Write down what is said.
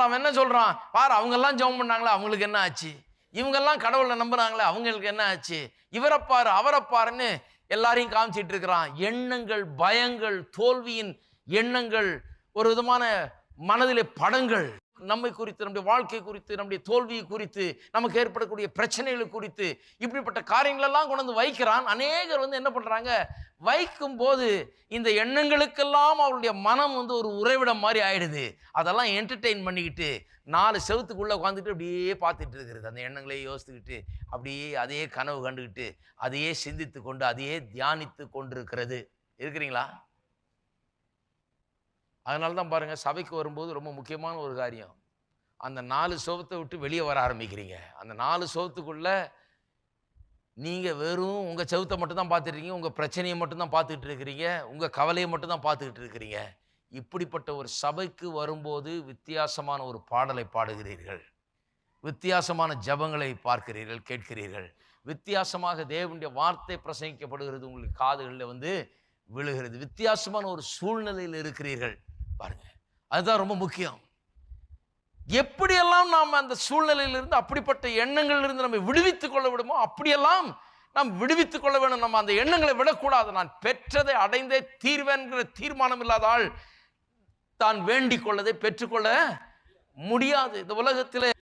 அவன் என்ன சொல்றான் பாரு, அவங்க எல்லாம் ஜெபம் பண்ணாங்களே அவங்களுக்கு என்ன ஆச்சு, இவங்க எல்லாம் கடவுளை நம்புறாங்களே அவங்களுக்கு என்ன ஆச்சு, இவரை பாரு அவரை பாருன்னு எல்லாரையும் காமிச்சிட்டு இருக்கிறான். எண்ணங்கள், பயங்கள், தோல்வியின் எண்ணங்கள், ஒரு விதமான மனதிலே படங்கள், நம்மை குறித்து, நம்முடைய வாழ்க்கை குறித்து, நம்முடைய தோல்வியை குறித்து, நமக்கு ஏற்படக்கூடிய பிரச்சனைகள் குறித்து, இப்படிப்பட்ட காரியங்கள் எல்லாம் கொண்டு வந்து வைக்கிறான். அநேகர் என்ன பண்றாங்க, வைக்கும் போது இந்த எண்ணங்களுக்கெல்லாம் அவருடைய மனம் ஒரு உறைவிடம் மாதிரி ஆயிடுது. அதெல்லாம் என்டர்டெயின் பண்ணிக்கிட்டு 4 செவத்துக்குள்ள உட்காந்துட்டு அப்படியே பார்த்துட்டு இருக்கிறது. அந்த எண்ணங்களை யோசித்துக்கிட்டு அப்படியே அதே கனவு கண்டுகிட்டு அதையே சிந்தித்து கொண்டு அதையே தியானித்து கொண்டிருக்கிறது. இருக்கிறீங்களா? அதனால தான் பாருங்க, சபைக்கு வரும்போது ரொம்ப முக்கியமான ஒரு காரியம், அந்த 4 சுவத்தை விட்டு வெளியே வர ஆரம்பிக்கிறீங்க. அந்த 4 சுவத்துக்குள்ள நீங்க வெறும் உங்க செவத்தை மட்டும் தான் பார்த்துட்டு இருக்கீங்க, உங்க பிரச்சனையை மட்டும் தான் பார்த்துக்கிட்டு இருக்கிறீங்க, உங்க கவலையை மட்டும் தான் பார்த்துக்கிட்டு இருக்கிறீங்க. இப்படிப்பட்ட ஒரு சபைக்கு வரும்போது வித்தியாசமான ஒரு பாடலை பாடுகிறீர்கள், வித்தியாசமான ஜபங்களை பார்க்கிறீர்கள், கேட்கிறீர்கள், வித்தியாசமாக தேவனுடைய வார்த்தை பிரசங்கிக்கப்படுகிறது, உங்களுக்கு காதுகளில் விழுகிறது, வித்தியாசமான ஒரு சூழ்நிலையில் இருக்கிறீர்கள். பாருங்க, அதுதான் ரொம்ப முக்கியம். எப்படியெல்லாம் நாம் அந்த சூழ்நிலையிலிருந்து, அப்படிப்பட்ட எண்ணங்களிலிருந்து நம்ம விடுவித்துக் கொள்ள விடுமோ அப்படியெல்லாம் நாம் விடுவித்துக் கொள்ள வேண்டும். நம்ம அந்த எண்ணங்களை விடக்கூடாது. நான் பெற்றதை அடைந்தே தீர்வேன்கிற தீர்மானம் இல்லாதால் தான் வேண்டிக் கொள்ளதை பெற்றுக்கொள்ள முடியாது. இந்த உலகத்திலே